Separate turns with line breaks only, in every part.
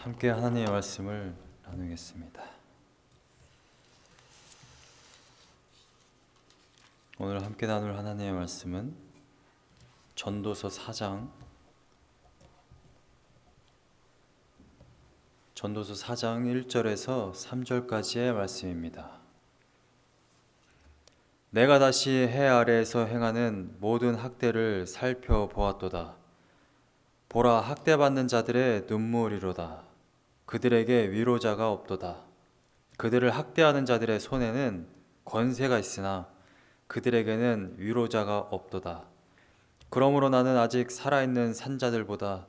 함께 하나님의 말씀을 나누겠습니다. 오늘 함께 나눌 하나님의 말씀은 전도서 4장 1절에서 3절까지의 말씀입니다. 내가 다시 해 아래에서 행하는 모든 학대를 살펴보았도다. 보라, 학대받는 자들의 눈물이로다. 그들에게 위로자가 없도다. 그들을 학대하는 자들의 손에는 권세가 있으나 그들에게는 위로자가 없도다. 그러므로 나는 아직 살아있는 산자들보다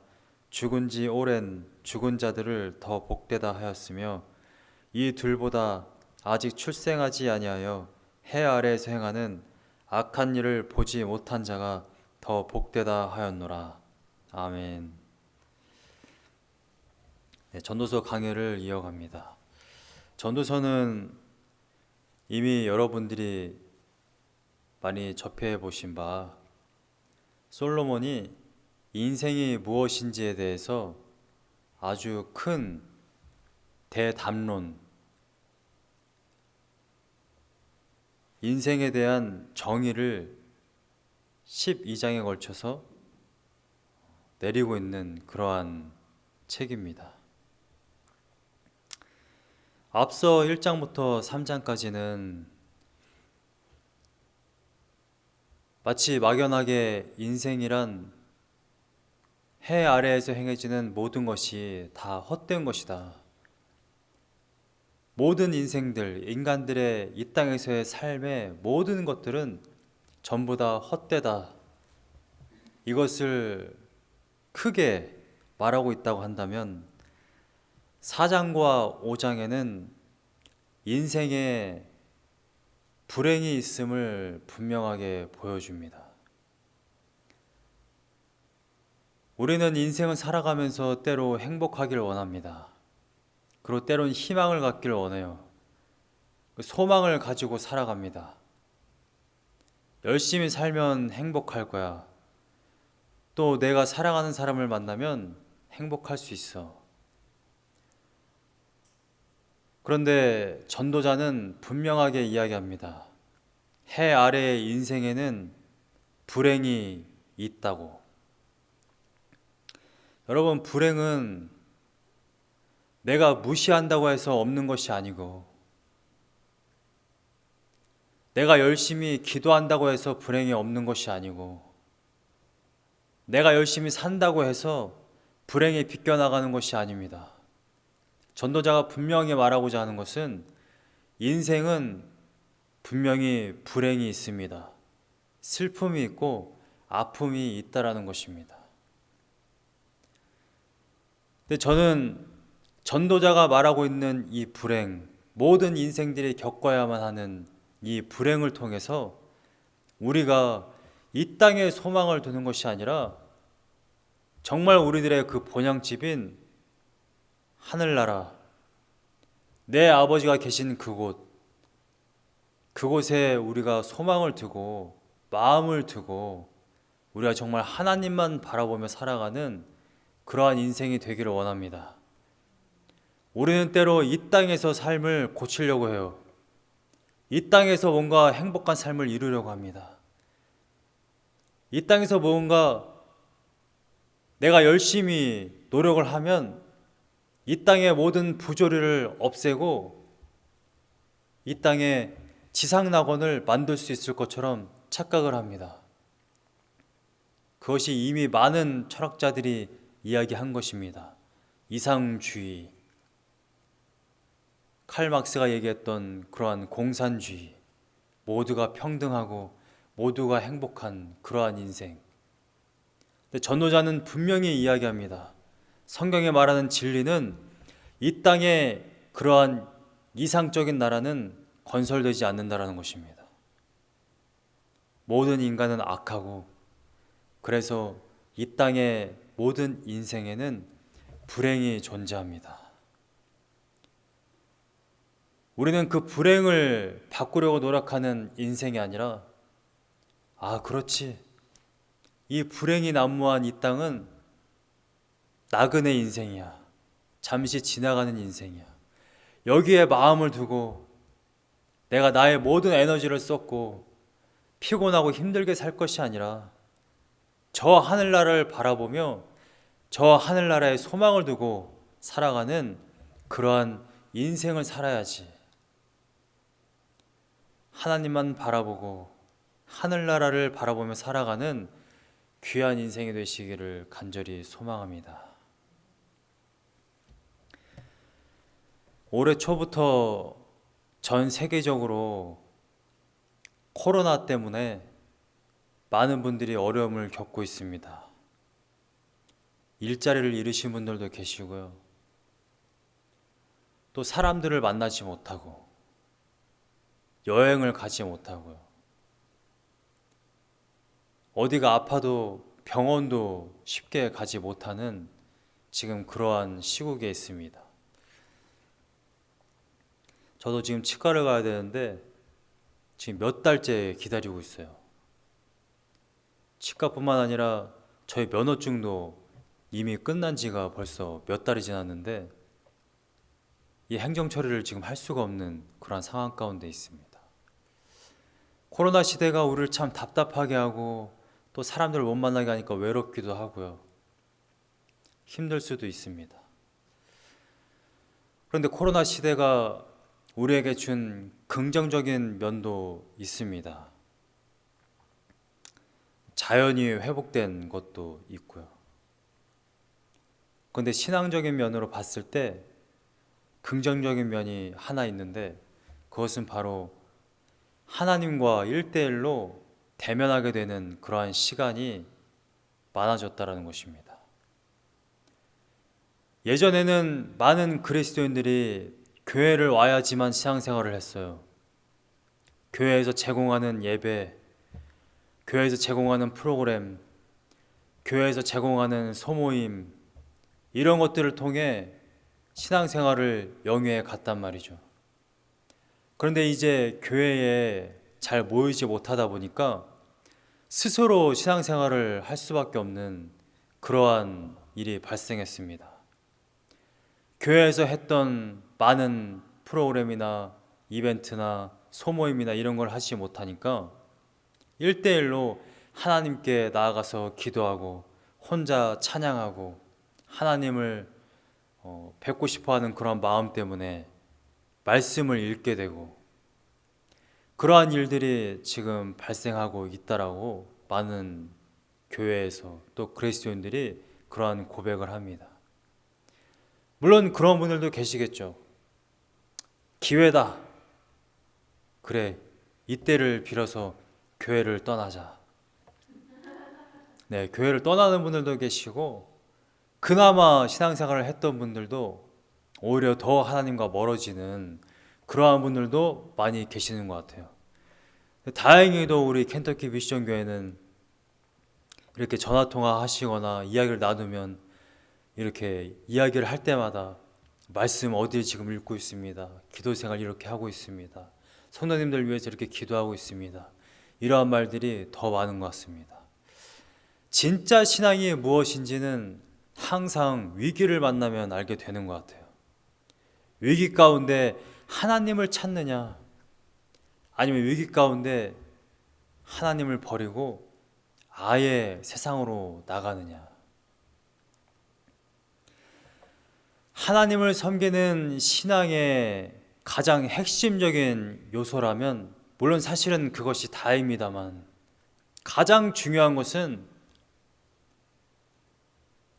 죽은 지 오랜 죽은 자들을 더 복되다 하였으며 이 둘보다 아직 출생하지 아니하여 해 아래에서 행하는 악한 일을 보지 못한 자가 더 복되다 하였노라. 아멘. 전도서 강해를 이어갑니다. 전도서는 이미 여러분들이 많이 접해 보신 바 솔로몬이 인생이 무엇인지에 대해서 아주 큰 대담론, 인생에 대한 정의를 12장에 걸쳐서 내리고 있는 그러한 책입니다. 앞서 1장부터 3장까지는 마치 막연하게 인생이란 해 아래에서 행해지는 모든 것이 다 헛된 것이다. 모든 인생들, 인간들의 이 땅에서의 삶의 모든 것들은 전부 다 헛되다. 이것을 크게 말하고 있다고 한다면 4장과 5장에는 인생에 불행이 있음을 분명하게 보여줍니다. 우리는 인생을 살아가면서 때로 행복하기를 원합니다. 그리고 때론 희망을 갖기를 원해요. 소망을 가지고 살아갑니다. 열심히 살면 행복할 거야. 또 내가 사랑하는 사람을 만나면 행복할 수 있어. 그런데 전도자는 분명하게 이야기합니다. 해 아래의 인생에는 불행이 있다고. 여러분, 불행은 내가 무시한다고 해서 없는 것이 아니고, 내가 열심히 기도한다고 해서 불행이 없는 것이 아니고, 내가 열심히 산다고 해서 불행이 비껴나가는 것이 아닙니다. 전도자가 분명히 말하고자 하는 것은 인생은 분명히 불행이 있습니다. 슬픔이 있고 아픔이 있다라는 것입니다. 근데 저는 전도자가 말하고 있는 이 불행, 모든 인생들이 겪어야만 하는 이 불행을 통해서 우리가 이 땅에 소망을 두는 것이 아니라 정말 우리들의 그 본향집인 하늘나라, 내 아버지가 계신 그곳에 우리가 소망을 두고 마음을 두고 우리가 정말 하나님만 바라보며 살아가는 그러한 인생이 되기를 원합니다. 우리는 때로 이 땅에서 삶을 고치려고 해요. 이 땅에서 뭔가 행복한 삶을 이루려고 합니다. 이 땅에서 뭔가 내가 열심히 노력을 하면 이 땅의 모든 부조리를 없애고 이 땅에 지상낙원을 만들 수 있을 것처럼 착각을 합니다. 그것이 이미 많은 철학자들이 이야기한 것입니다. 이상주의, 칼 막스가 얘기했던 그러한 공산주의, 모두가 평등하고 모두가 행복한 그러한 인생. 근데 전도자는 분명히 이야기합니다. 성경에 말하는 진리는 이 땅에 그러한 이상적인 나라는 건설되지 않는다라는 것입니다. 모든 인간은 악하고 그래서 이 땅의 모든 인생에는 불행이 존재합니다. 우리는 그 불행을 바꾸려고 노력하는 인생이 아니라 그렇지. 이 불행이 난무한 이 땅은 나그네 인생이야. 잠시 지나가는 인생이야. 여기에 마음을 두고 내가 나의 모든 에너지를 쏟고 피곤하고 힘들게 살 것이 아니라 저 하늘나라를 바라보며 저 하늘나라에 소망을 두고 살아가는 그러한 인생을 살아야지. 하나님만 바라보고 하늘나라를 바라보며 살아가는 귀한 인생이 되시기를 간절히 소망합니다. 올해 초부터 전 세계적으로 코로나 때문에 많은 분들이 어려움을 겪고 있습니다. 일자리를 잃으신 분들도 계시고요. 또 사람들을 만나지 못하고 여행을 가지 못하고요. 어디가 아파도 병원도 쉽게 가지 못하는 지금 그러한 시국에 있습니다. 저도 지금 치과를 가야 되는데 지금 몇 달째 기다리고 있어요. 치과뿐만 아니라 저희 면허증도 이미 끝난 지가 벌써 몇 달이 지났는데 이 행정 처리를 지금 할 수가 없는 그런 상황 가운데 있습니다. 코로나 시대가 우리를 참 답답하게 하고 또 사람들을 못 만나게 하니까 외롭기도 하고요. 힘들 수도 있습니다. 그런데 코로나 시대가 우리에게 준 긍정적인 면도 있습니다. 자연이 회복된 것도 있고요. 그런데 신앙적인 면으로 봤을 때 긍정적인 면이 하나 있는데 그것은 바로 하나님과 1대1로 대면하게 되는 그러한 시간이 많아졌다는 것입니다. 예전에는 많은 그리스도인들이 교회를 와야지만 신앙생활을 했어요. 교회에서 제공하는 예배, 교회에서 제공하는 프로그램, 교회에서 제공하는 소모임 이런 것들을 통해 신앙생활을 영위해 갔단 말이죠. 그런데 이제 교회에 잘 모이지 못하다 보니까 스스로 신앙생활을 할 수밖에 없는 그러한 일이 발생했습니다. 교회에서 했던 많은 프로그램이나 이벤트나 소모임이나 이런 걸 하지 못하니까 1대1로 하나님께 나아가서 기도하고 혼자 찬양하고 하나님을 뵙고 싶어하는 그런 마음 때문에 말씀을 읽게 되고 그러한 일들이 지금 발생하고 있다라고 많은 교회에서 또 그리스도인들이 그러한 고백을 합니다. 물론 그런 분들도 계시겠죠. 기회다. 그래, 이때를 빌어서 교회를 떠나자. 네, 교회를 떠나는 분들도 계시고 그나마 신앙생활을 했던 분들도 오히려 더 하나님과 멀어지는 그러한 분들도 많이 계시는 것 같아요. 다행히도 우리 켄터키 미션 교회는 이렇게 전화통화 하시거나 이야기를 나누면 이렇게 이야기를 할 때마다 말씀 어디를 지금 읽고 있습니다. 기도 생활 이렇게 하고 있습니다. 성도님들 위해서 이렇게 기도하고 있습니다. 이러한 말들이 더 많은 것 같습니다. 진짜 신앙이 무엇인지는 항상 위기를 만나면 알게 되는 것 같아요. 위기 가운데 하나님을 찾느냐 아니면 위기 가운데 하나님을 버리고 아예 세상으로 나가느냐. 하나님을 섬기는 신앙의 가장 핵심적인 요소라면 물론 사실은 그것이 다입니다만 가장 중요한 것은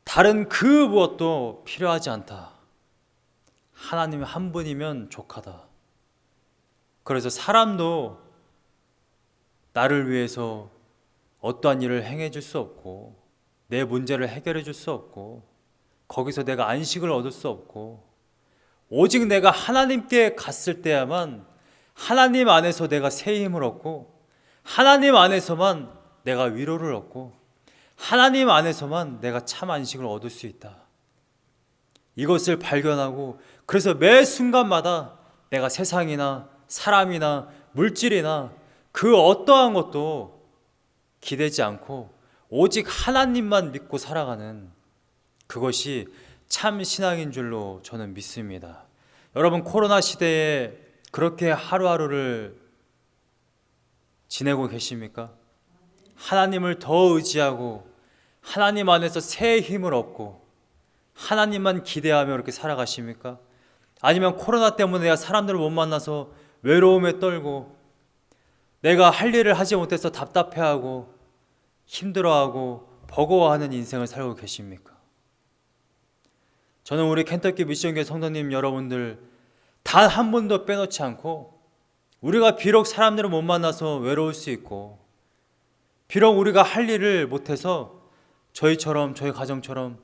다른 그 무엇도 필요하지 않다. 하나님 한 분이면 족하다. 그래서 사람도 나를 위해서 어떠한 일을 행해 줄 수 없고 내 문제를 해결해 줄 수 없고 거기서 내가 안식을 얻을 수 없고 오직 내가 하나님께 갔을 때야만 하나님 안에서 내가 새 힘을 얻고 하나님 안에서만 내가 위로를 얻고 하나님 안에서만 내가 참 안식을 얻을 수 있다. 이것을 발견하고 그래서 매 순간마다 내가 세상이나 사람이나 물질이나 그 어떠한 것도 기대지 않고 오직 하나님만 믿고 살아가는 그것이 참 신앙인 줄로 저는 믿습니다. 여러분, 코로나 시대에 그렇게 하루하루를 지내고 계십니까? 하나님을 더 의지하고 하나님 안에서 새 힘을 얻고 하나님만 기대하며 이렇게 살아가십니까? 아니면 코로나 때문에 내가 사람들을 못 만나서 외로움에 떨고 내가 할 일을 하지 못해서 답답해하고 힘들어하고 버거워하는 인생을 살고 계십니까? 저는 우리 켄터키 미션교회 성도님 여러분들 단 한 분도 빼놓지 않고, 우리가 비록 사람들을 못 만나서 외로울 수 있고 비록 우리가 할 일을 못해서 저희 가정처럼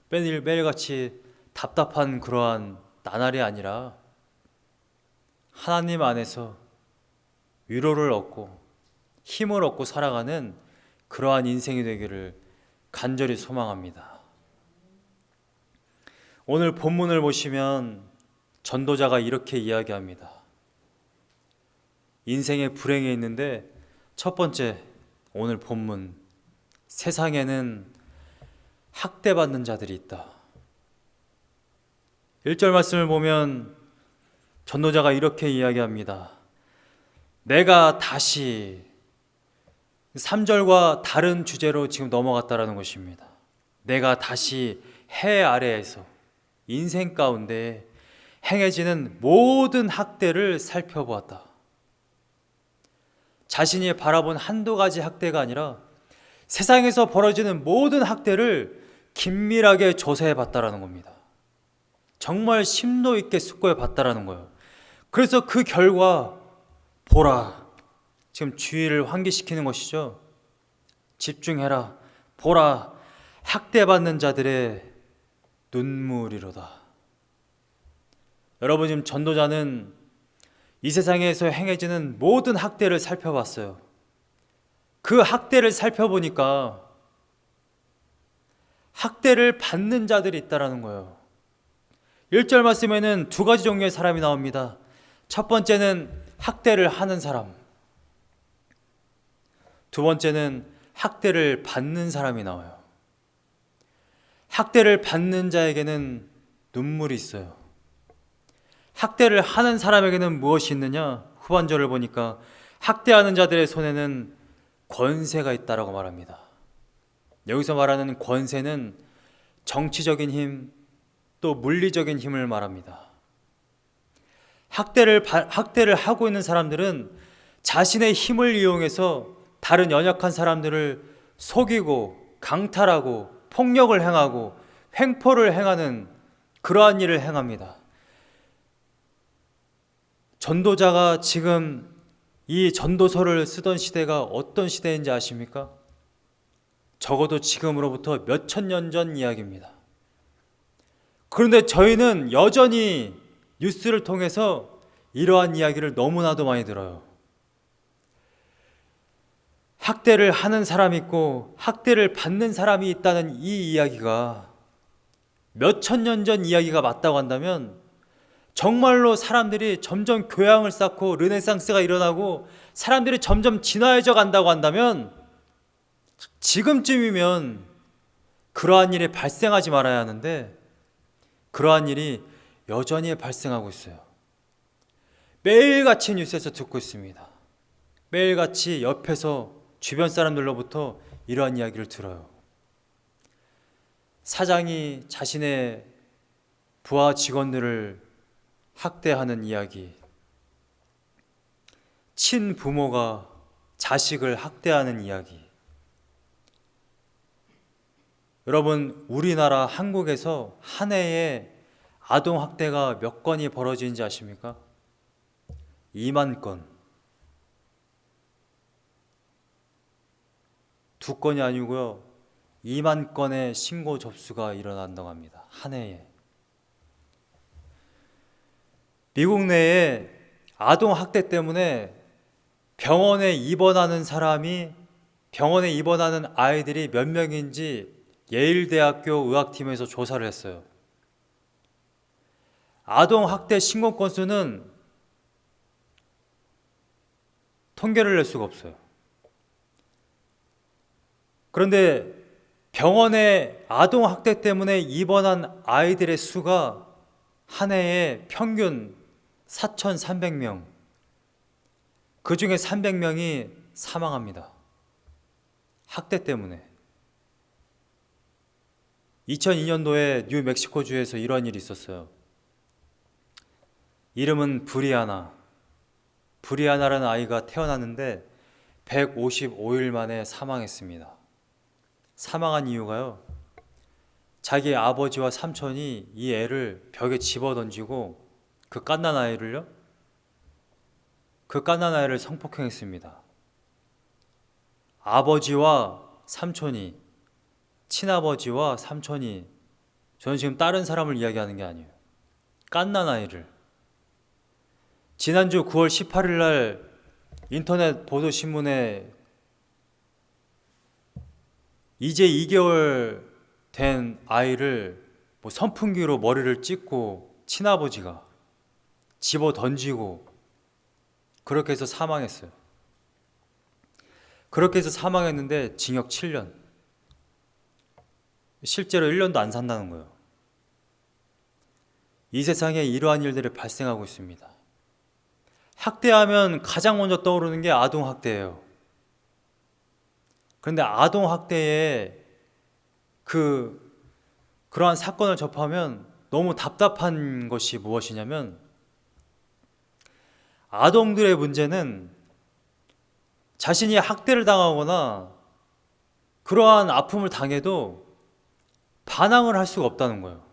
매일같이 답답한 그러한 나날이 아니라 하나님 안에서 위로를 얻고 힘을 얻고 살아가는 그러한 인생이 되기를 간절히 소망합니다. 오늘 본문을 보시면 전도자가 이렇게 이야기합니다. 인생의 불행이 있는데 첫 번째, 오늘 본문, 세상에는 학대받는 자들이 있다. 1절 말씀을 보면 전도자가 이렇게 이야기합니다. 내가 다시, 3절과 다른 주제로 지금 넘어갔다라는 것입니다. 내가 다시 해 아래에서 인생 가운데 행해지는 모든 학대를 살펴보았다. 자신이 바라본 한두 가지 학대가 아니라 세상에서 벌어지는 모든 학대를 긴밀하게 조사해 봤다라는 겁니다. 정말 심도 있게 숙고해 봤다라는 거예요. 그래서 그 결과 보라, 지금 주의를 환기시키는 것이죠. 집중해라, 보라, 학대받는 자들의 눈물이로다. 여러분, 지금 전도자는 이 세상에서 행해지는 모든 학대를 살펴봤어요. 그 학대를 살펴보니까 학대를 받는 자들이 있다라는 거예요. 1절 말씀에는 두 가지 종류의 사람이 나옵니다. 첫 번째는 학대를 하는 사람, 두 번째는 학대를 받는 사람이 나와요. 학대를 받는 자에게는 눈물이 있어요. 학대를 하는 사람에게는 무엇이 있느냐? 후반절을 보니까 학대하는 자들의 손에는 권세가 있다라고 말합니다. 여기서 말하는 권세는 정치적인 힘, 또 물리적인 힘을 말합니다. 학대를 하고 있는 사람들은 자신의 힘을 이용해서 다른 연약한 사람들을 속이고 강탈하고 폭력을 행하고 횡포를 행하는 그러한 일을 행합니다. 전도자가 지금 이 전도서를 쓰던 시대가 어떤 시대인지 아십니까? 적어도 지금으로부터 몇천 년 전 이야기입니다. 그런데 저희는 여전히 뉴스를 통해서 이러한 이야기를 너무나도 많이 들어요. 학대를 하는 사람이 있고 학대를 받는 사람이 있다는 이 이야기가 몇천 년 전 이야기가 맞다고 한다면, 정말로 사람들이 점점 교양을 쌓고 르네상스가 일어나고 사람들이 점점 진화해져 간다고 한다면, 지금쯤이면 그러한 일이 발생하지 말아야 하는데 그러한 일이 여전히 발생하고 있어요. 매일같이 뉴스에서 듣고 있습니다. 매일같이 옆에서 주변 사람들로부터 이러한 이야기를 들어요. 사장이 자신의 부하 직원들을 학대하는 이야기, 친부모가 자식을 학대하는 이야기. 여러분, 우리나라 한국에서 한 해에 아동 학대가 몇 건이 벌어지는지 아십니까? 2만 건. 2건이 아니고요, 2만 건의 신고 접수가 일어난다고 합니다. 한 해에. 미국 내에 아동 학대 때문에 병원에 입원하는 아이들이 몇 명인지 예일대학교 의학팀에서 조사를 했어요. 아동 학대 신고 건수는 통계를 낼 수가 없어요. 그런데 병원에 아동학대 때문에 입원한 아이들의 수가 한 해에 평균 4,300명, 그 중에 300명이 사망합니다. 학대 때문에. 2002년도에 뉴멕시코주에서 이러한 일이 있었어요. 이름은 브리아나. 브리아나라는 아이가 태어났는데 155일 만에 사망했습니다. 사망한 이유가요, 자기 아버지와 삼촌이 이 애를 벽에 집어던지고 그 갓난아이를 성폭행했습니다. 아버지와 삼촌이, 친아버지와 삼촌이, 저는 지금 다른 사람을 이야기하는 게 아니에요. 갓난아이를. 지난주 9월 18일 날 인터넷 보도신문에 이제 2개월 된 아이를 선풍기로 머리를 찍고 친아버지가 집어 던지고 그렇게 해서 사망했어요. 그렇게 해서 사망했는데 징역 7년. 실제로 1년도 안 산다는 거예요. 이 세상에 이러한 일들이 발생하고 있습니다. 학대하면 가장 먼저 떠오르는 게 아동학대예요. 그런데 아동학대에 그러한 사건을 접하면 너무 답답한 것이 무엇이냐면, 아동들의 문제는 자신이 학대를 당하거나 그러한 아픔을 당해도 반항을 할 수가 없다는 거예요.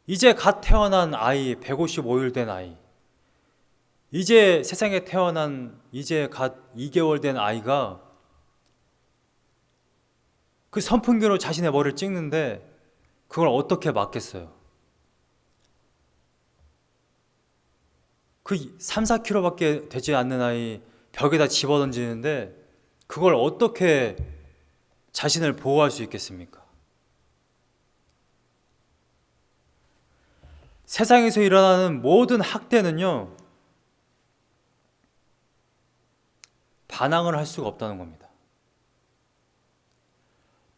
이제 갓 태어난 아이, 155일 된 아이, 이제 세상에 태어난 이제 갓 2개월 된 아이가 그 선풍기로 자신의 머리를 찍는데 그걸 어떻게 막겠어요? 그 3, 4kg밖에 되지 않는 아이 벽에다 집어던지는데 그걸 어떻게 자신을 보호할 수 있겠습니까? 세상에서 일어나는 모든 학대는요, 반항을 할 수가 없다는 겁니다.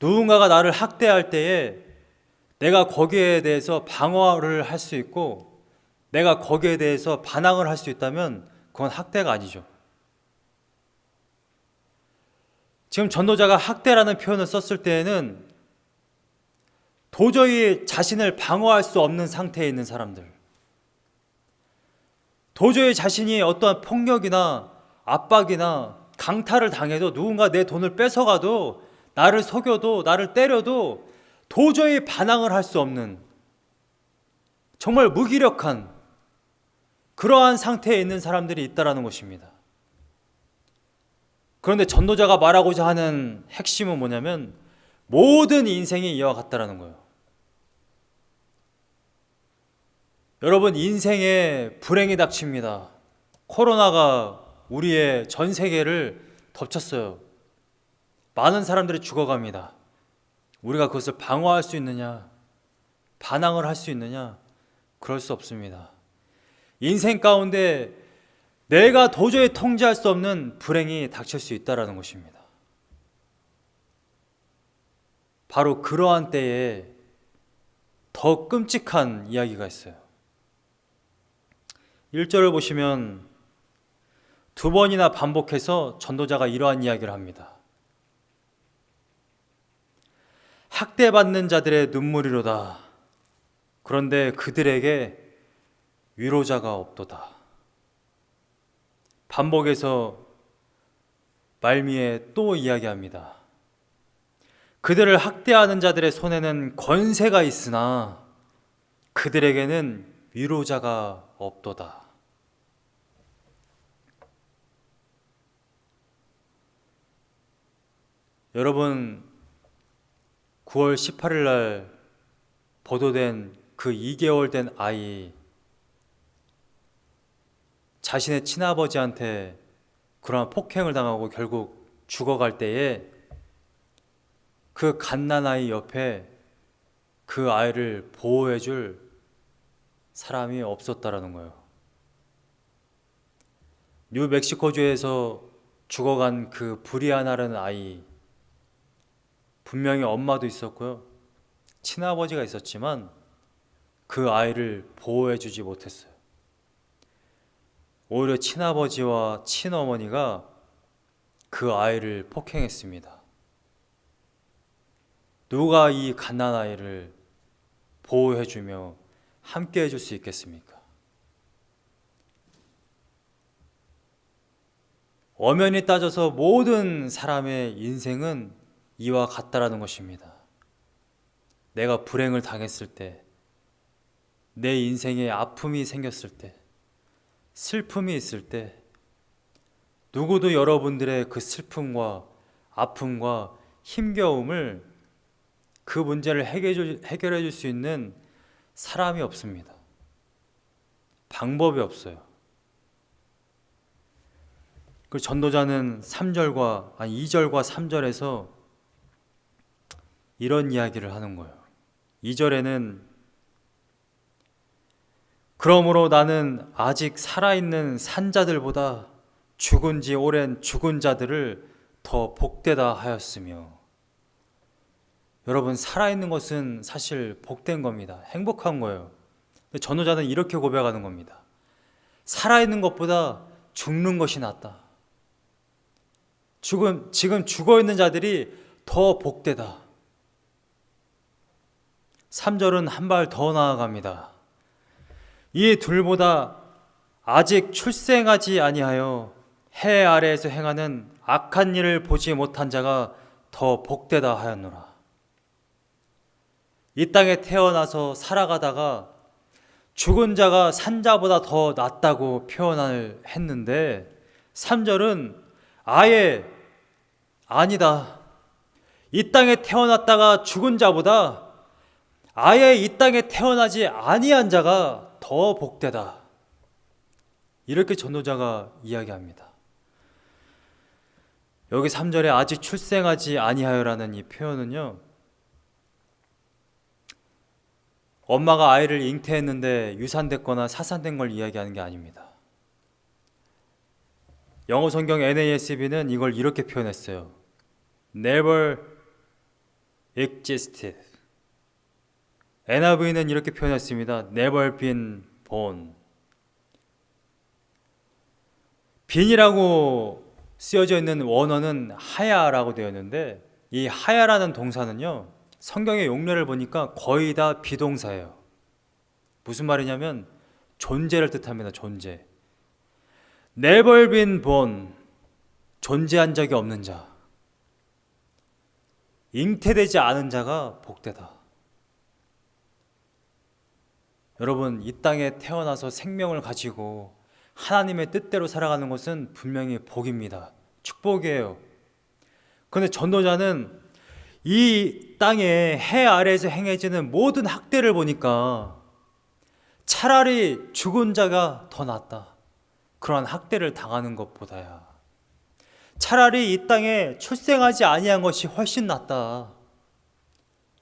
누군가가 나를 학대할 때에 내가 거기에 대해서 방어를 할 수 있고 내가 거기에 대해서 반항을 할 수 있다면 그건 학대가 아니죠. 지금 전도자가 학대라는 표현을 썼을 때에는 도저히 자신을 방어할 수 없는 상태에 있는 사람들, 도저히 자신이 어떠한 폭력이나 압박이나 강탈을 당해도, 누군가 내 돈을 뺏어가도, 나를 속여도, 나를 때려도 도저히 반항을 할 수 없는, 정말 무기력한 그러한 상태에 있는 사람들이 있다는 것입니다. 그런데 전도자가 말하고자 하는 핵심은 뭐냐면, 모든 인생이 이와 같다라는 거예요. 여러분, 인생에 불행이 닥칩니다. 코로나가 우리의 전 세계를 덮쳤어요. 많은 사람들이 죽어갑니다. 우리가 그것을 방어할 수 있느냐? 반항을 할 수 있느냐? 그럴 수 없습니다. 인생 가운데 내가 도저히 통제할 수 없는 불행이 닥칠 수 있다는 것입니다. 바로 그러한 때에 더 끔찍한 이야기가 있어요. 1절을 보시면 두 번이나 반복해서 전도자가 이러한 이야기를 합니다. 학대받는 자들의 눈물이로다. 그런데 그들에게 위로자가 없도다. 반복해서 말미에 또 이야기합니다. 그들을 학대하는 자들의 손에는 권세가 있으나 그들에게는 위로자가 없도다. 여러분, 9월 18일 날 보도된 그 2개월 된 아이, 자신의 친아버지한테 그러한 폭행을 당하고 결국 죽어갈 때에 그 갓난아이 옆에 그 아이를 보호해줄 사람이 없었다라는 거예요. 뉴멕시코주에서 죽어간 그 브리아나라는 아이, 분명히 엄마도 있었고요. 친아버지가 있었지만 그 아이를 보호해주지 못했어요. 오히려 친아버지와 친어머니가 그 아이를 폭행했습니다. 누가 이 갓난아이를 보호해주며 함께 해줄 수 있겠습니까? 엄연히 따져서 모든 사람의 인생은 이와 같다라는 것입니다. 내가 불행을 당했을 때, 내 인생에 아픔이 생겼을 때, 슬픔이 있을 때, 누구도 여러분들의 그 슬픔과 아픔과 힘겨움을 그 문제를 해결해 줄 수 있는 사람이 없습니다. 방법이 없어요. 그 전도자는 2절과 3절에서 이런 이야기를 하는 거예요. 2절에는 그러므로 나는 아직 살아있는 산자들보다 죽은 지 오랜 죽은 자들을 더 복되다 하였으며, 여러분, 살아있는 것은 사실 복된 겁니다. 행복한 거예요. 전도자는 이렇게 고백하는 겁니다. 살아있는 것보다 죽는 것이 낫다. 지금 죽어있는 자들이 더 복되다. 3절은 한 발 더 나아갑니다. 이 둘보다 아직 출생하지 아니하여 해 아래에서 행하는 악한 일을 보지 못한 자가 더 복되다 하였노라. 이 땅에 태어나서 살아가다가 죽은 자가 산 자보다 더 낫다고 표현을 했는데 3절은 아예 아니다. 이 땅에 태어났다가 죽은 자보다 아예 이 땅에 태어나지 아니한 자가 더 복되다. 이렇게 전도자가 이야기합니다. 여기 3절에 아직 출생하지 아니하여라는 이 표현은요, 엄마가 아이를 잉태했는데 유산됐거나 사산된 걸 이야기하는 게 아닙니다. 영어 성경 NASB는 이걸 이렇게 표현했어요. Never existed. NIV는 이렇게 표현했습니다. Never been born. 빈이라고 쓰여져 있는 원어는 하야라고 되어 있는데, 이 하야라는 동사는요, 성경의 용례를 보니까 거의 다 비동사예요. 무슨 말이냐면 존재를 뜻합니다. 존재. Never been born. 존재한 적이 없는 자. 잉태되지 않은 자가 복되다. 여러분, 이 땅에 태어나서 생명을 가지고 하나님의 뜻대로 살아가는 것은 분명히 복입니다. 축복이에요. 그런데 전도자는 이 땅에 해 아래에서 행해지는 모든 학대를 보니까 차라리 죽은 자가 더 낫다. 그러한 학대를 당하는 것보다야 차라리 이 땅에 출생하지 아니한 것이 훨씬 낫다.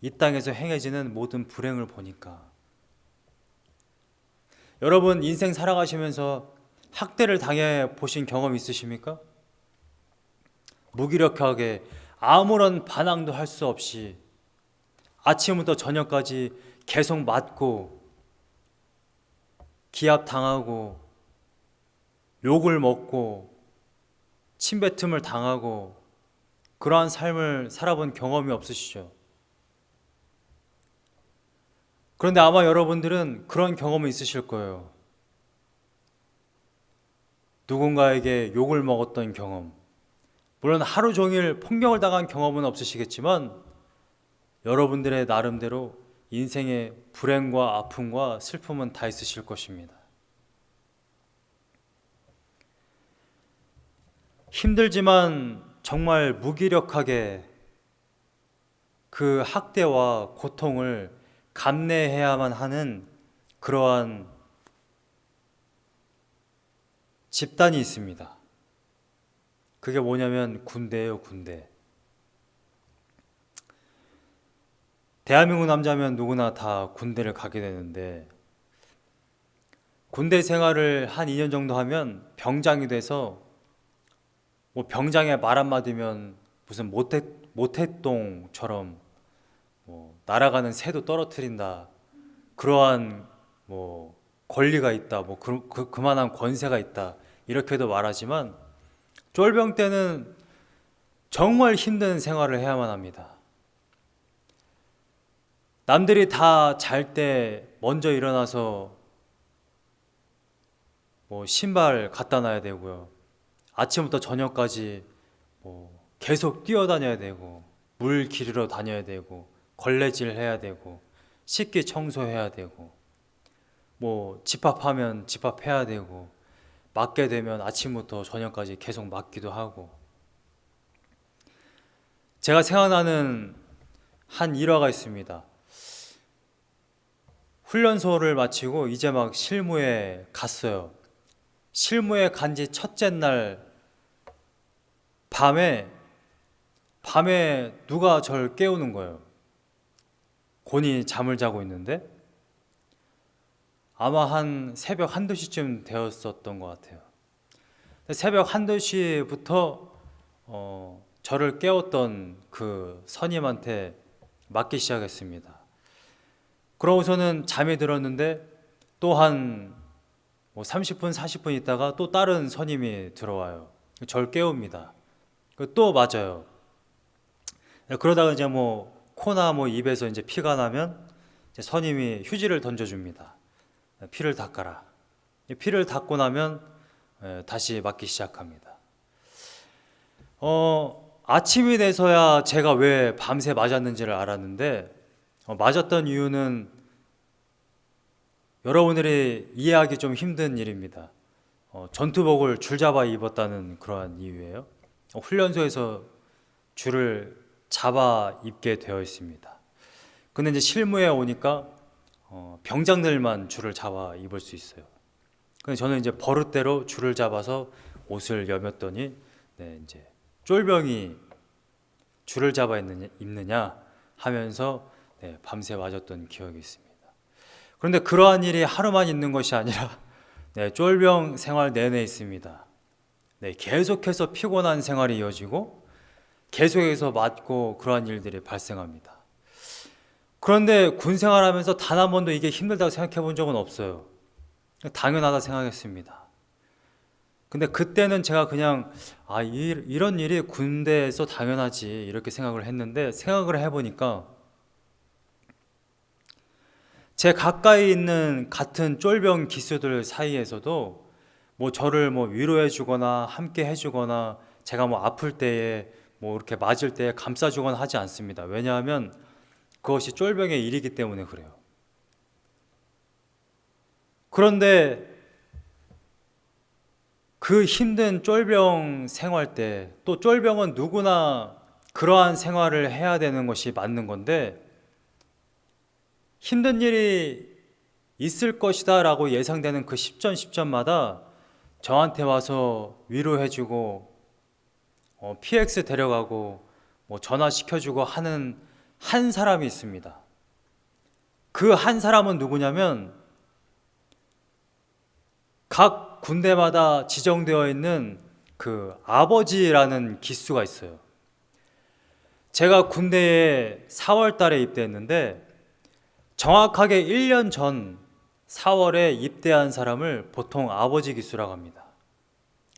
이 땅에서 행해지는 모든 불행을 보니까. 여러분, 인생 살아가시면서 학대를 당해 보신 경험 있으십니까? 무기력하게 아무런 반항도 할 수 없이 아침부터 저녁까지 계속 맞고 기압당하고 욕을 먹고 침뱉음을 당하고 그러한 삶을 살아본 경험이 없으시죠? 그런데 아마 여러분들은 그런 경험이 있으실 거예요. 누군가에게 욕을 먹었던 경험, 물론 하루 종일 폭력을 당한 경험은 없으시겠지만 여러분들의 나름대로 인생의 불행과 아픔과 슬픔은 다 있으실 것입니다. 힘들지만 정말 무기력하게 그 학대와 고통을 감내해야만 하는 그러한 집단이 있습니다. 그게 뭐냐면 군대예요, 군대. 대한민국 남자면 누구나 다 군대를 가게 되는데 군대 생활을 한 2년 정도 하면 병장이 돼서 뭐 병장의 말 한마디면 무슨 모태똥처럼 날아가는 새도 떨어뜨린다. 그러한 권리가 있다. 그만한 권세가 있다. 이렇게도 말하지만 쫄병 때는 정말 힘든 생활을 해야만 합니다. 남들이 다 잘 때 먼저 일어나서 신발 갖다 놔야 되고요. 아침부터 저녁까지 계속 뛰어다녀야 되고, 물 기르러 다녀야 되고, 걸레질 해야 되고, 식기 청소해야 되고, 집합하면 집합해야 되고, 맞게 되면 아침부터 저녁까지 계속 맞기도 하고. 제가 생각나는 한 일화가 있습니다. 훈련소를 마치고 이제 막 실무에 갔어요. 실무에 간 지 첫째 날 밤에 누가 저를 깨우는 거예요. 곤히 잠을 자고 있는데 아마 한 새벽 한두 시쯤 되었었던 것 같아요. 새벽 한두 시부터 저를 깨웠던 그 선임한테 맞기 시작했습니다. 그러고서는 잠이 들었는데 또 한 30분, 40분 있다가 또 다른 선임이 들어와요. 저를 깨웁니다. 또 맞아요. 그러다가 이제 코나 입에서 이제 피가 나면 이제 선임이 휴지를 던져줍니다. 피를 닦아라. 피를 닦고 나면 다시 맞기 시작합니다. 아침이 돼서야 제가 왜 밤새 맞았는지를 알았는데 맞았던 이유는 여러분들이 이해하기 좀 힘든 일입니다. 전투복을 줄잡아 입었다는 그러한 이유예요. 훈련소에서 줄을 잡아 입게 되어 있습니다. 근데 이제 실무에 오니까 병장들만 줄을 잡아 입을 수 있어요. 근데 저는 이제 버릇대로 줄을 잡아서 옷을 여몄더니 이제 쫄병이 줄을 잡아 입느냐 하면서 밤새 맞았던 기억이 있습니다. 그런데 그러한 일이 하루만 있는 것이 아니라 쫄병 생활 내내 있습니다. 계속해서 피곤한 생활이 이어지고 계속해서 맞고 그러한 일들이 발생합니다. 그런데 군 생활하면서 단 한 번도 이게 힘들다고 생각해 본 적은 없어요. 당연하다 생각했습니다. 근데 그때는 제가 그냥 이런 일이 군대에서 당연하지 이렇게 생각을 했는데 생각을 해보니까 제 가까이 있는 같은 쫄병 기수들 사이에서도 저를 위로해 주거나 함께 해 주거나 제가 아플 때에 이렇게 맞을 때에 감싸 주거나 하지 않습니다. 왜냐하면 그것이 쫄병의 일이기 때문에 그래요. 그런데 그 힘든 쫄병 생활 때 또 쫄병은 누구나 그러한 생활을 해야 되는 것이 맞는 건데 힘든 일이 있을 것이다 라고 예상되는 그 10전 10전마다 저한테 와서 위로해주고 PX 데려가고 전화시켜주고 하는 한 사람이 있습니다. 그 한 사람은 누구냐면 각 군대마다 지정되어 있는 그 아버지라는 기수가 있어요. 제가 군대에 4월 달에 입대했는데 정확하게 1년 전 4월에 입대한 사람을 보통 아버지 기수라고 합니다.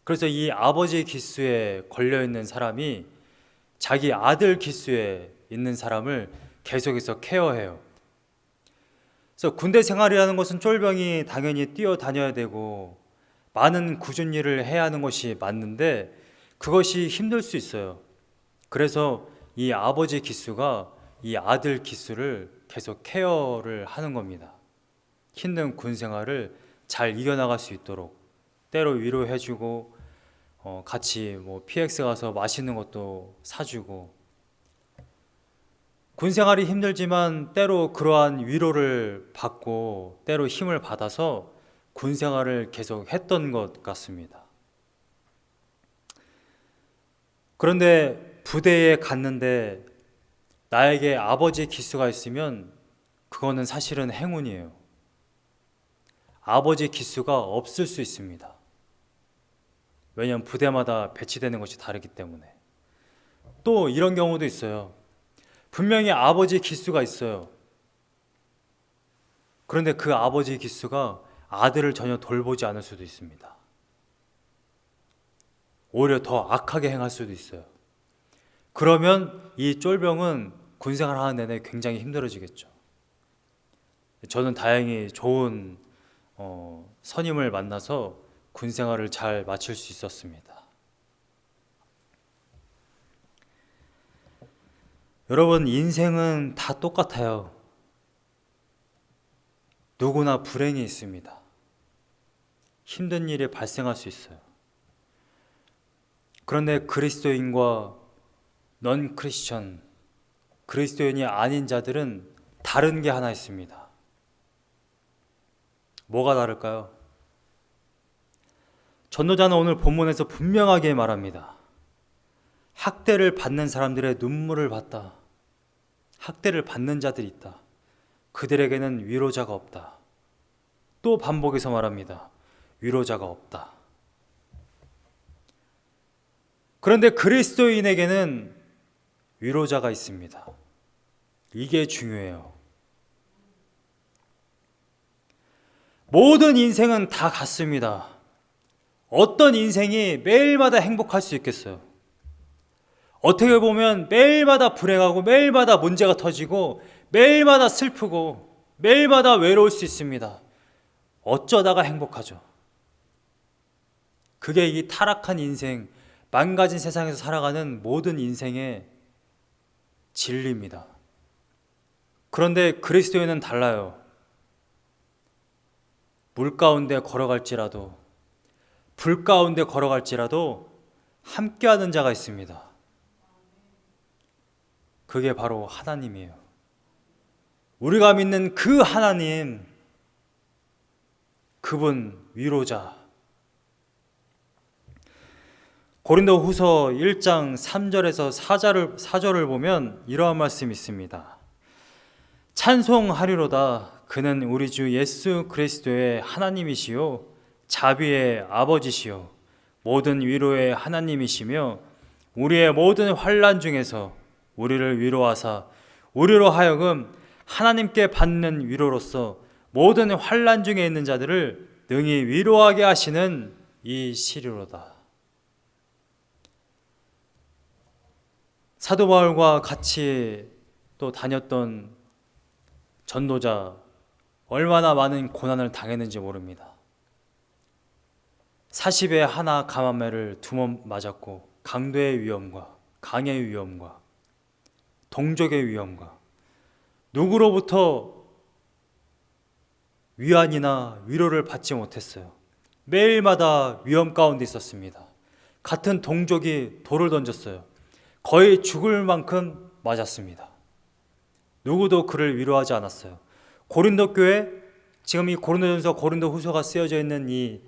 그래서 이 아버지 기수에 걸려있는 사람이 자기 아들 기수에 있는 사람을 계속해서 케어해요. 그래서 군대 생활이라는 것은 쫄병이 당연히 뛰어다녀야 되고 많은 꾸준히 일을 해야 하는 것이 맞는데 그것이 힘들 수 있어요. 그래서 이 아버지 기수가 이 아들 기수를 계속 케어를 하는 겁니다. 힘든 군 생활을 잘 이겨나갈 수 있도록 때로 위로해주고 같이 PX 가서 맛있는 것도 사주고 군 생활이 힘들지만 때로 그러한 위로를 받고 때로 힘을 받아서 군 생활을 계속 했던 것 같습니다. 그런데 부대에 갔는데 나에게 아버지 기수가 있으면 그거는 사실은 행운이에요. 아버지 기수가 없을 수 있습니다. 왜냐하면 부대마다 배치되는 것이 다르기 때문에. 또 이런 경우도 있어요. 분명히 아버지 기수가 있어요. 그런데 그 아버지 기수가 아들을 전혀 돌보지 않을 수도 있습니다. 오히려 더 악하게 행할 수도 있어요. 그러면 이 쫄병은 군생활 하는 내내 굉장히 힘들어지겠죠. 저는 다행히 좋은 선임을 만나서 군생활을 잘 마칠 수 있었습니다. 여러분, 인생은 다 똑같아요. 누구나 불행이 있습니다. 힘든 일이 발생할 수 있어요. 그런데 그리스도인과 넌 크리스천, 그리스도인이 아닌 자들은 다른 게 하나 있습니다. 뭐가 다를까요? 전도자는 오늘 본문에서 분명하게 말합니다. 학대를 받는 사람들의 눈물을 봤다. 학대를 받는 자들이 있다. 그들에게는 위로자가 없다. 또 반복해서 말합니다. 위로자가 없다. 그런데 그리스도인에게는 위로자가 있습니다. 이게 중요해요. 모든 인생은 다 같습니다. 어떤 인생이 매일마다 행복할 수 있겠어요? 어떻게 보면 매일마다 불행하고 매일마다 문제가 터지고 매일마다 슬프고 매일마다 외로울 수 있습니다. 어쩌다가 행복하죠? 그게 이 타락한 인생, 망가진 세상에서 살아가는 모든 인생의 진리입니다. 그런데 그리스도인은 달라요. 물 가운데 걸어갈지라도, 불 가운데 걸어갈지라도 함께하는 자가 있습니다. 그게 바로 하나님이에요. 우리가 믿는 그 하나님, 그분 위로자. 고린도후서 1장 3절에서 4절을 보면 이러한 말씀이 있습니다. 찬송하리로다. 그는 우리 주 예수 그리스도의 하나님이시요 자비의 아버지시요 모든 위로의 하나님이시며 우리의 모든 환난 중에서 우리를 위로하사 우리로 하여금 하나님께 받는 위로로서 모든 환난 중에 있는 자들을 능히 위로하게 하시는 이 시리로다. 사도 바울과 같이 또 다녔던 전도자 얼마나 많은 고난을 당했는지 모릅니다. 40에 하나 감암매를 2번 맞았고 강도의 위험과 강의 위험과 동족의 위험과 누구로부터 위안이나 위로를 받지 못했어요. 매일마다 위험 가운데 있었습니다. 같은 동족이 돌을 던졌어요. 거의 죽을 만큼 맞았습니다. 누구도 그를 위로하지 않았어요. 고린도 교회, 지금 이 고린도전서 고린도후서가 쓰여져 있는 이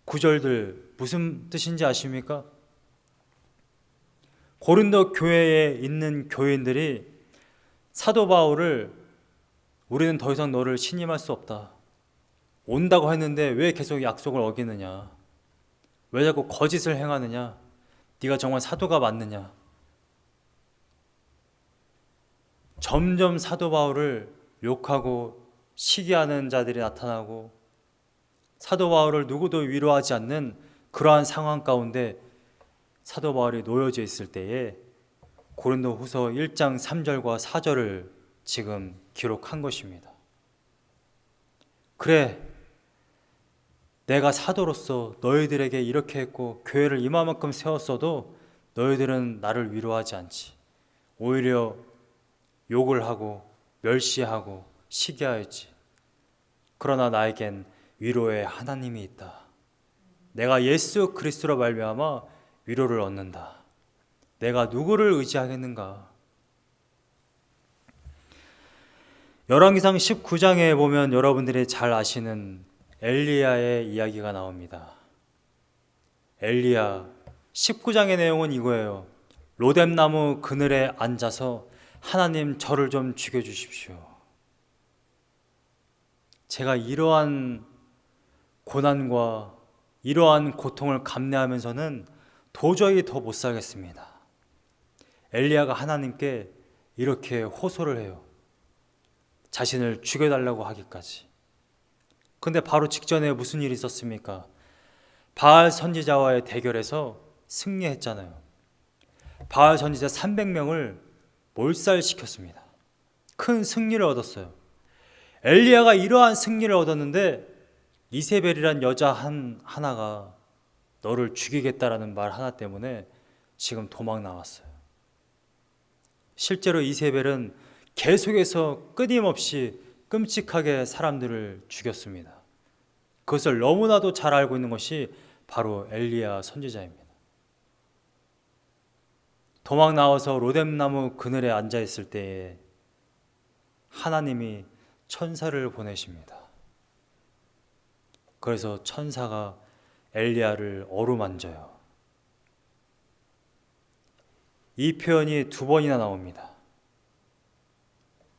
구절들 무슨 뜻인지 아십니까? 고린도 교회에 있는 교인들이 사도 바울을 우리는 더 이상 너를 신임할 수 없다. 온다고 했는데 왜 계속 약속을 어기느냐? 왜 자꾸 거짓을 행하느냐? 네가 정말 사도가 맞느냐? 점점 사도 바울을 욕하고 시기하는 자들이 나타나고 사도 바울을 누구도 위로하지 않는 그러한 상황 가운데 사도 바울이 놓여져 있을 때에 고린도후서 1장 3절과 4절을 지금 기록한 것입니다. 그래, 내가 사도로서 너희들에게 이렇게 했고 교회를 이만큼 세웠어도 너희들은 나를 위로하지 않지. 오히려 욕을 하고 멸시하고 시기하였지. 그러나 나에겐 위로의 하나님이 있다. 내가 예수 그리스도로 말미암아 위로를 얻는다. 내가 누구를 의지하겠는가? 열왕기상 19장에 보면 여러분들이 잘 아시는 엘리야의 이야기가 나옵니다. 엘리야 19장의 내용은 이거예요. 로뎀나무 그늘에 앉아서 하나님 저를 좀 죽여주십시오. 제가 이러한 고난과 이러한 고통을 감내하면서는 도저히 더 못 살겠습니다. 엘리야가 하나님께 이렇게 호소를 해요. 자신을 죽여달라고 하기까지. 근데 바로 직전에 무슨 일이 있었습니까? 바알 선지자와의 대결에서 승리했잖아요. 바알 선지자 300명을 몰살시켰습니다. 큰 승리를 얻었어요. 엘리야가 이러한 승리를 얻었는데 이세벨이란 여자 하나가 너를 죽이겠다라는 말 하나 때문에 지금 도망 나왔어요. 실제로 이세벨은 계속해서 끊임없이 끔찍하게 사람들을 죽였습니다. 그것을 너무나도 잘 알고 있는 것이 바로 엘리야 선지자입니다. 도망 나와서 로뎀나무 그늘에 앉아 있을 때에 하나님이 천사를 보내십니다. 그래서 천사가 엘리야를 어루만져요. 이 표현이 2번이나 나옵니다.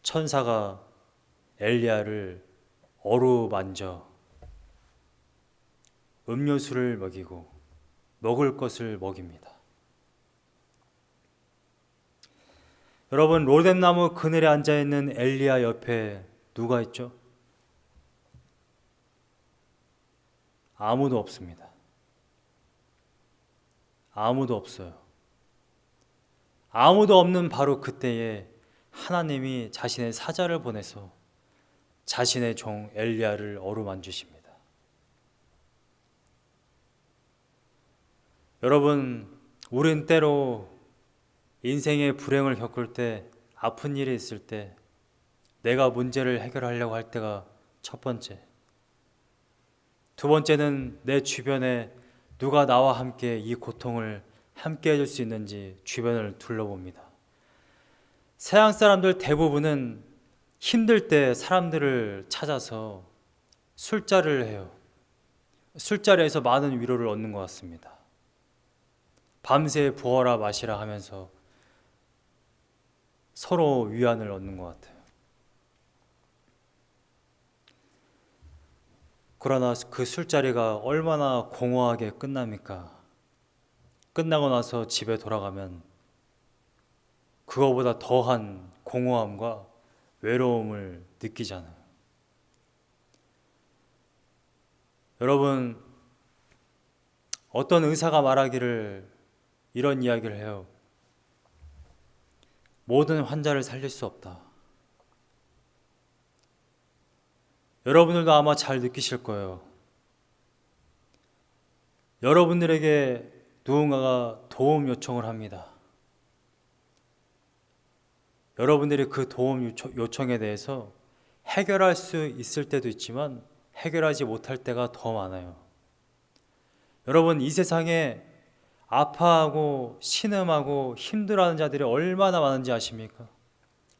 천사가 엘리야를 어루만져 음료수를 먹이고 먹을 것을 먹입니다. 여러분, 로뎀나무 그늘에 앉아있는 엘리야 옆에 누가 있죠? 아무도 없습니다. 아무도 없어요. 아무도 없는 바로 그때에 하나님이 자신의 사자를 보내서 자신의 종 엘리야를 어루만지십니다. 여러분, 우린 때로 인생의 불행을 겪을 때, 아픈 일이 있을 때 내가 문제를 해결하려고 할 때가 첫 번째. 2번째는 내 주변에 누가 나와 함께 이 고통을 함께 해줄 수 있는지 주변을 둘러봅니다. 서양 사람들 대부분은 힘들 때 사람들을 찾아서 술자리를 해요. 술자리에서 많은 위로를 얻는 것 같습니다. 밤새 부어라 마시라 하면서 서로 위안을 얻는 것 같아요. 그러나 그 술자리가 얼마나 공허하게 끝납니까? 끝나고 나서 집에 돌아가면 그거보다 더한 공허함과 외로움을 느끼잖아요. 여러분, 어떤 의사가 말하기를 이런 이야기를 해요. 모든 환자를 살릴 수 없다. 여러분들도 아마 잘 느끼실 거예요. 여러분들에게 누군가가 도움 요청을 합니다. 여러분들이 그 도움 요청에 대해서 해결할 수 있을 때도 있지만 해결하지 못할 때가 더 많아요. 여러분, 이 세상에 아파하고 신음하고 힘들어하는 자들이 얼마나 많은지 아십니까?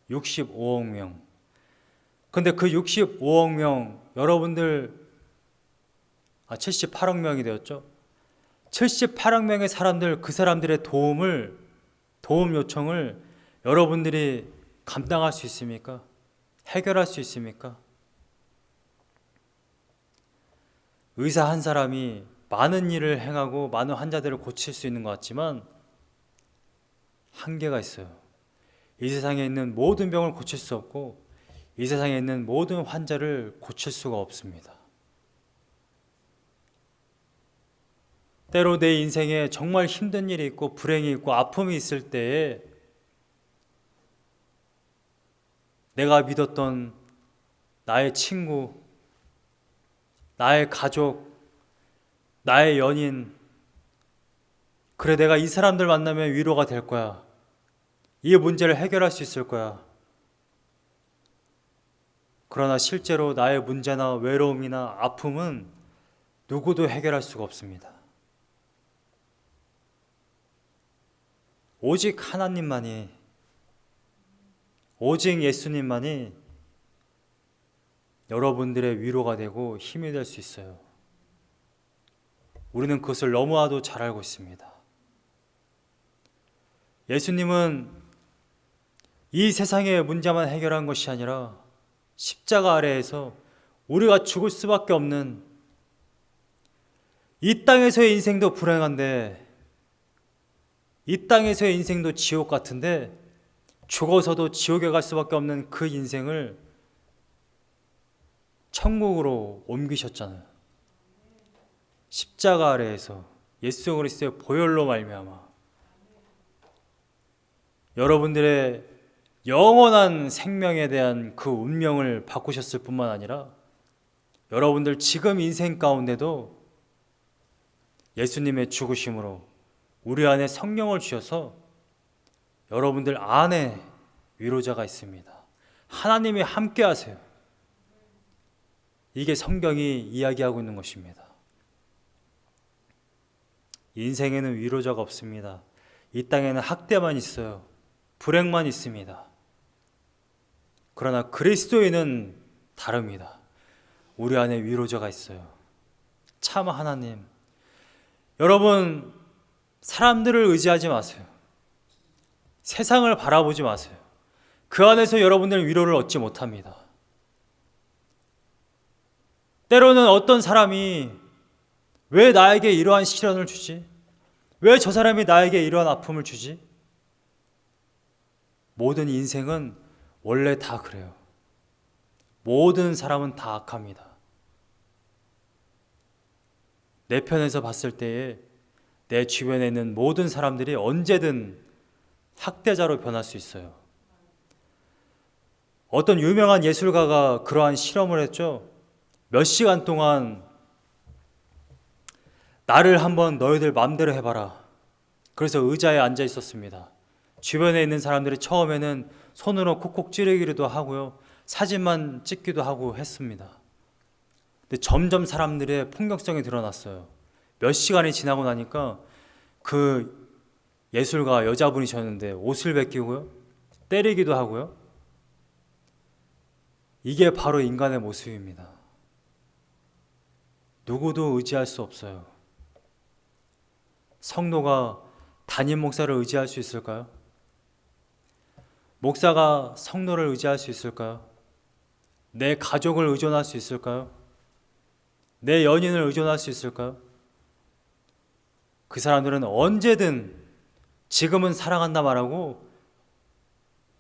65억 명. 근데 그 65억 명, 여러분들 78억 명이 되었죠? 78억 명의 사람들, 그 사람들의 도움 요청을 여러분들이 감당할 수 있습니까? 해결할 수 있습니까? 의사 한 사람이 많은 일을 행하고 많은 환자들을 고칠 수 있는 것 같지만 한계가 있어요. 이 세상에 있는 모든 병을 고칠 수 없고 이 세상에 있는 모든 환자를 고칠 수가 없습니다. 때로 내 인생에 정말 힘든 일이 있고 불행이 있고 아픔이 있을 때에 내가 믿었던 나의 친구, 나의 가족, 나의 연인, 그래 내가 이 사람들 만나면 위로가 될 거야. 이 문제를 해결할 수 있을 거야. 그러나 실제로 나의 문제나 외로움이나 아픔은 누구도 해결할 수가 없습니다. 오직 하나님만이, 오직 예수님만이 여러분들의 위로가 되고 힘이 될 수 있어요. 우리는 그것을 너무나도 잘 알고 있습니다. 예수님은 이 세상의 문제만 해결한 것이 아니라 십자가 아래에서 우리가 죽을 수밖에 없는, 이 땅에서의 인생도 불행한데 이 땅에서의 인생도 지옥 같은데 죽어서도 지옥에 갈 수밖에 없는 그 인생을 천국으로 옮기셨잖아요. 십자가 아래에서 예수 그리스도의 보혈로 말미암아 여러분들의 영원한 생명에 대한 그 운명을 바꾸셨을 뿐만 아니라 여러분들 지금 인생 가운데도 예수님의 죽으심으로 우리 안에 성령을 주셔서 여러분들 안에 위로자가 있습니다. 하나님이 함께 하세요. 이게 성경이 이야기하고 있는 것입니다. 인생에는 위로자가 없습니다. 이 땅에는 학대만 있어요. 불행만 있습니다. 그러나 그리스도인은 다릅니다. 우리 안에 위로자가 있어요. 참 하나님. 여러분, 사람들을 의지하지 마세요. 세상을 바라보지 마세요. 그 안에서 여러분들은 위로를 얻지 못합니다. 때로는 어떤 사람이 왜 나에게 이러한 시련을 주지? 왜 저 사람이 나에게 이러한 아픔을 주지? 모든 인생은 원래 다 그래요. 모든 사람은 다 악합니다. 내 편에서 봤을 때에 내 주변에 있는 모든 사람들이 언제든 학대자로 변할 수 있어요. 어떤 유명한 예술가가 그러한 실험을 했죠. 몇 시간 동안 나를 한번 너희들 마음대로 해봐라. 그래서 의자에 앉아 있었습니다. 주변에 있는 사람들이 처음에는 손으로 콕콕 찌르기도 하고요. 사진만 찍기도 하고 했습니다. 근데 점점 사람들의 폭력성이 드러났어요. 몇 시간이 지나고 나니까 그 예술가 여자분이셨는데 옷을 벗기고요. 때리기도 하고요. 이게 바로 인간의 모습입니다. 누구도 의지할 수 없어요. 성도가 담임 목사를 의지할 수 있을까요? 목사가 성도를 의지할 수 있을까요? 내 가족을 의존할 수 있을까요? 내 연인을 의존할 수 있을까요? 그 사람들은 언제든 지금은 사랑한다 말하고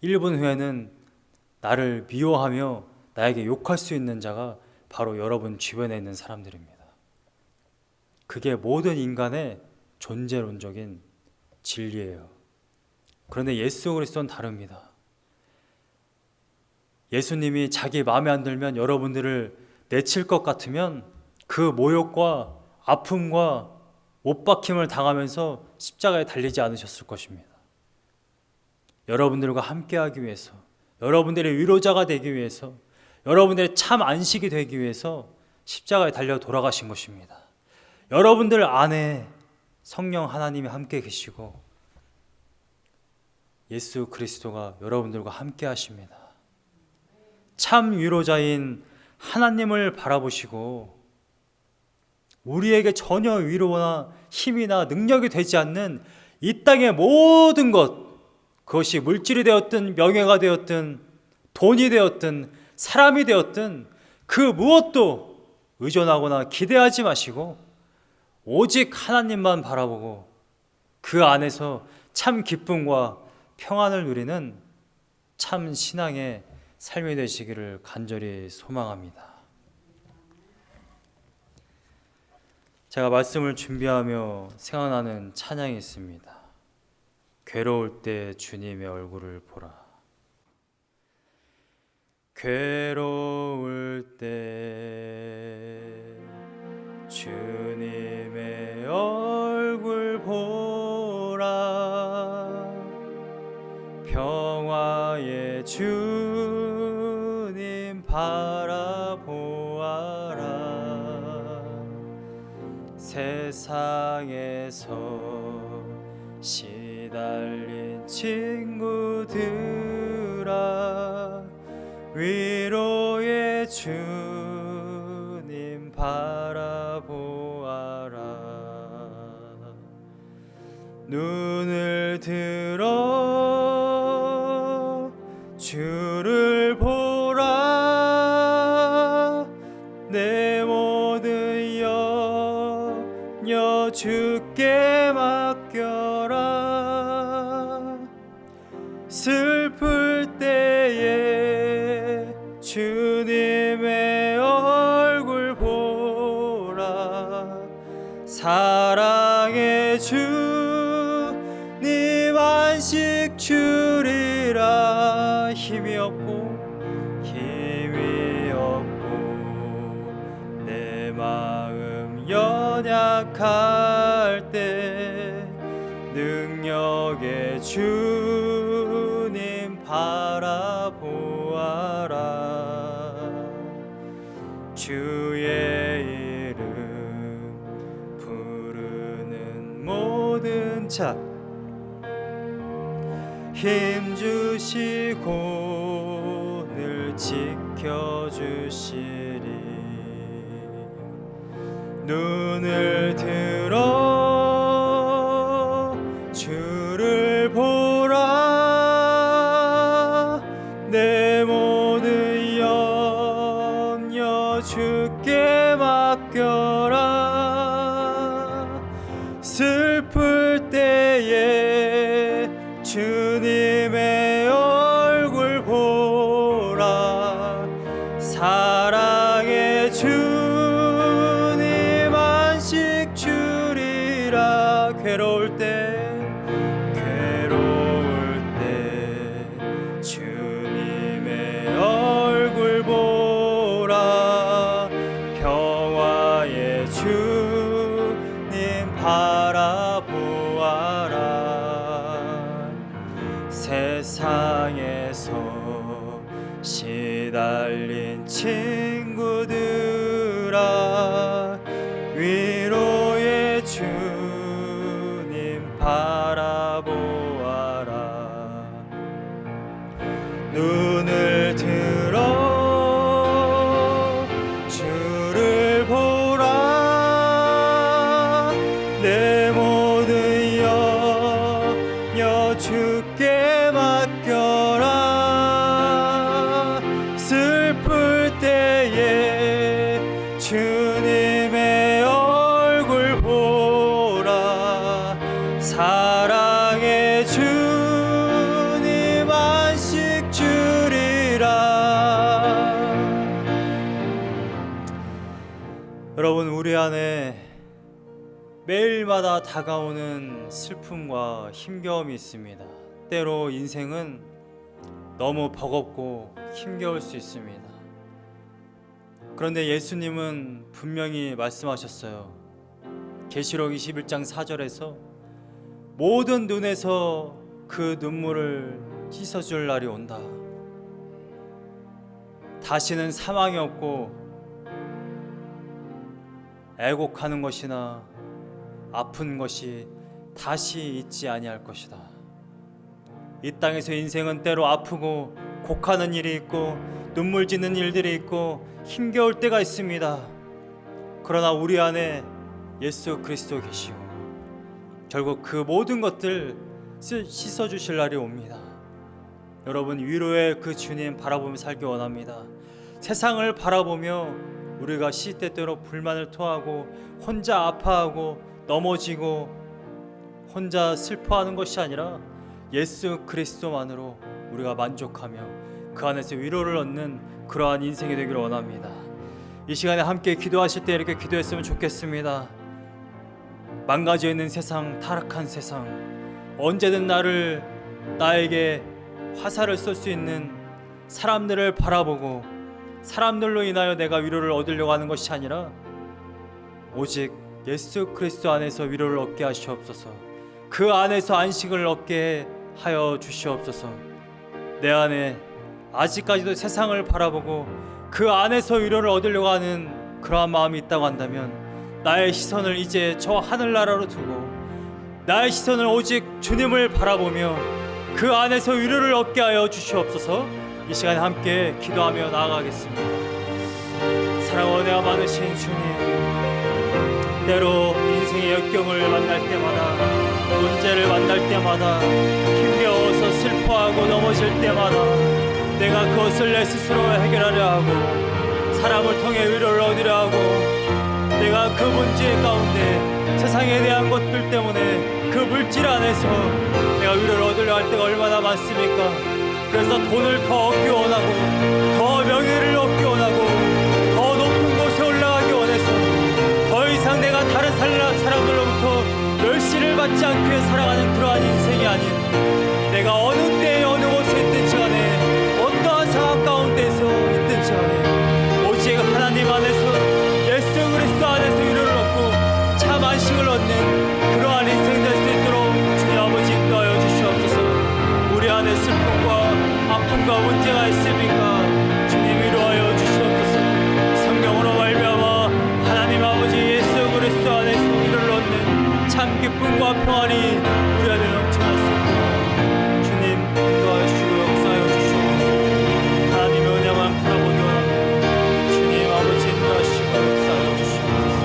1분 후에는 나를 미워하며 나에게 욕할 수 있는 자가 바로 여러분 주변에 있는 사람들입니다. 그게 모든 인간의 존재론적인 진리예요. 그런데 예수 그리스도는 다릅니다. 예수님이 자기 마음에 안 들면 여러분들을 내칠 것 같으면 그 모욕과 아픔과 못 박힘을 당하면서 십자가에 달리지 않으셨을 것입니다. 여러분들과 함께하기 위해서, 여러분들의 위로자가 되기 위해서, 여러분들의 참 안식이 되기 위해서 십자가에 달려 돌아가신 것입니다. 여러분들 안에 성령 하나님이 함께 계시고 예수 그리스도가 여러분들과 함께 하십니다. 참 위로자인 하나님을 바라보시고 우리에게 전혀 위로나 힘이나 능력이 되지 않는 이 땅의 모든 것, 그것이 물질이 되었든 명예가 되었든 돈이 되었든 사람이 되었든 그 무엇도 의존하거나 기대하지 마시고 오직 하나님만 바라보고 그 안에서 참 기쁨과 평안을 누리는 참 신앙의 삶이 되시기를 간절히 소망합니다. 제가 말씀을 준비하며 생각나는 찬양이 있습니다. 괴로울 때 주님의 얼굴을 보라. 괴로울 때 주님의 얼굴 보라. 평화의 주님 바라보아라. 세상에서 시달린 친구들아, 위로의 주님 바라보아라. 눈을 들어 주를 보라. 내 모든 염려 주께 맡겨라. 힘이 없고 내 마음 연약할 때 능력의 주님 바라보아라. 주의 이름 부르는 모든 자 힘주시고 늘 지켜주시리. 눈을 들어 주를 보라. 내 모든 염려 주께 맡겨라. 슬플 때에 주님의 얼굴 보라. 사랑의 주님 안식 주리라. 괴로울 때 주님의 얼굴 보라. 평화의 주님 바라보아라. 세상에서 시달린 친구들아 위로의 주님 바라보아라. 눈을 들어 주를 보라. 내 모든 염려 주께 맡겨라. 슬플 때에 주님의 얼굴 보라. 사랑의 주님 안식 주리라. 여러분, 우리 안에 매일마다 다가오는 슬픔과 힘겨움이 있습니다. 때로 인생은 너무 버겁고 힘겨울 수 있습니다. 그런데 예수님은 분명히 말씀하셨어요. 계시록 21장 4절에서 모든 눈에서 그 눈물을 씻어줄 날이 온다. 다시는 사망이 없고 애곡하는 것이나 아픈 것이 다시 있지 아니할 것이다. 이 땅에서 인생은 때로 아프고 곡하는 일이 있고 눈물 짓는 일들이 있고 힘겨울 때가 있습니다. 그러나 우리 안에 예수 그리스도 계시고 결국 그 모든 것들 씻어주실 날이 옵니다. 여러분, 위로의 그 주님 바라보며 살기 원합니다. 세상을 바라보며 우리가 시때때로 불만을 토하고 혼자 아파하고 넘어지고 혼자 슬퍼하는 것이 아니라 예수 그리스도만으로 우리가 만족하며 그 안에서 위로를 얻는 그러한 인생이 되기를 원합니다. 이 시간에 함께 기도하실 때 이렇게 기도했으면 좋겠습니다. 망가져 있는 세상, 타락한 세상, 언제든 나에게 화살을 쏠 수 있는 사람들을 바라보고 사람들로 인하여 내가 위로를 얻으려고 하는 것이 아니라 오직 예수 그리스도 안에서 위로를 얻게 하시옵소서. 그 안에서 안식을 얻게 하여 주시옵소서. 내 안에 아직까지도 세상을 바라보고 그 안에서 위로를 얻으려고 하는 그러한 마음이 있다고 한다면 나의 시선을 이제 저 하늘나라로 두고 나의 시선을 오직 주님을 바라보며 그 안에서 위로를 얻게 하여 주시옵소서. 이 시간에 함께 기도하며 나아가겠습니다. 사랑과 은혜가 많으신 주님, 때로 인생의 역경을 만날 때마다, 문제를 만날 때마다, 힘겨워서 슬퍼하고 넘어질 때마다 내가 그것을 내 스스로 해결하려 하고 사람을 통해 위로를 얻으려 하고 내가 그 문제 가운데 세상에 대한 것들 때문에 그 물질 안에서 내가 위로를 얻으려 할 때가 얼마나 많습니까? 그래서 돈을 더 얻기 원하고 더 명예를 얻기 원하고 더 높은 곳에 올라가기 원해서 더 이상 내가 다른 사람들로부터 멸시를 받지 않기 위해 살아가는 그러한 인생이 아닌 내가 어느 때에 어느 곳에 있든지 간에 문제가 있습니까? 주님 위로하여 주시옵소서. 성령으로 말미암아 하나님 아버지 예수 그리스도 안에서 위로를 얻는 참 기쁨과 평안이 우리 안에 넘쳐났습니다. 주님 인도하여 주시고 역사하여 주시옵소서. 하나님의 은혜만 바라보기 원합니다. 주님 아버지 인도하시고 역사하여 주시옵소서.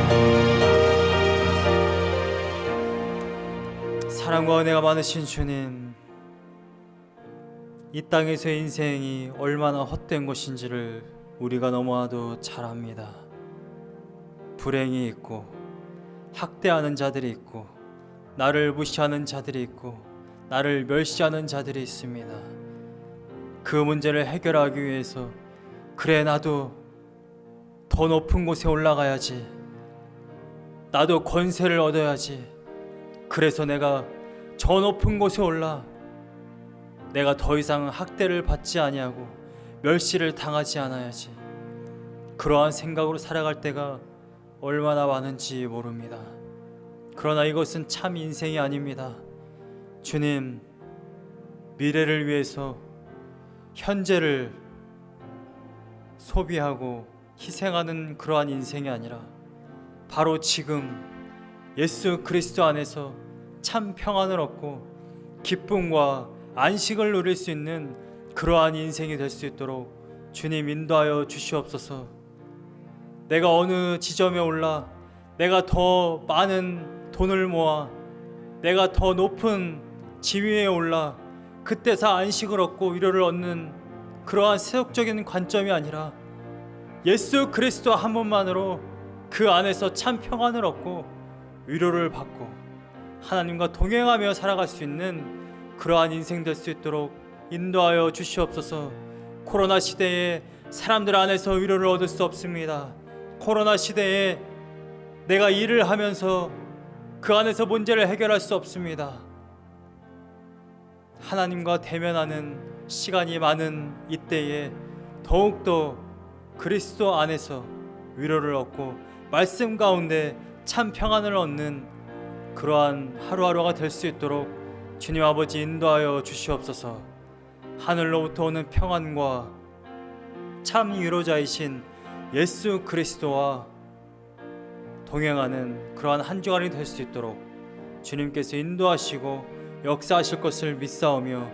사랑과 은혜가 많으신 주님, 이 땅에서의 인생이 얼마나 헛된 것인지를 우리가 너무나도 잘 압니다. 불행이 있고 학대하는 자들이 있고 나를 무시하는 자들이 있고 나를 멸시하는 자들이 있습니다. 그 문제를 해결하기 위해서 그래 나도 더 높은 곳에 올라가야지, 나도 권세를 얻어야지, 그래서 내가 저 높은 곳에 올라 내가 더 이상 학대를 받지 아니하고 멸시를 당하지 않아야지, 그러한 생각으로 살아갈 때가 얼마나 많은지 모릅니다. 그러나 이것은 참 인생이 아닙니다. 주님, 미래를 위해서 현재를 소비하고 희생하는 그러한 인생이 아니라 바로 지금 예수 그리스도 안에서 참 평안을 얻고 기쁨과 안식을 누릴 수 있는 그러한 인생이 될 수 있도록 주님 인도하여 주시옵소서. 내가 어느 지점에 올라 내가 더 많은 돈을 모아 내가 더 높은 지위에 올라 그때서 안식을 얻고 위로를 얻는 그러한 세속적인 관점이 아니라 예수 그리스도 한 분만으로 그 안에서 참 평안을 얻고 위로를 받고 하나님과 동행하며 살아갈 수 있는 그러한 인생 될 수 있도록 인도하여 주시옵소서. 코로나 시대에 사람들 안에서 위로를 얻을 수 없습니다. 코로나 시대에 내가 일을 하면서 그 안에서 문제를 해결할 수 없습니다. 하나님과 대면하는 시간이 많은 이때에 더욱더 그리스도 안에서 위로를 얻고 말씀 가운데 참 평안을 얻는 그러한 하루하루가 될 수 있도록 주님 아버지 인도하여 주시옵소서. 하늘로부터 오는 평안과 참 위로자이신 예수 그리스도와 동행하는 그러한 한 주간이 될 수 있도록 주님께서 인도하시고 역사하실 것을 믿사오며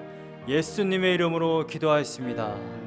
예수님의 이름으로 기도하였습니다.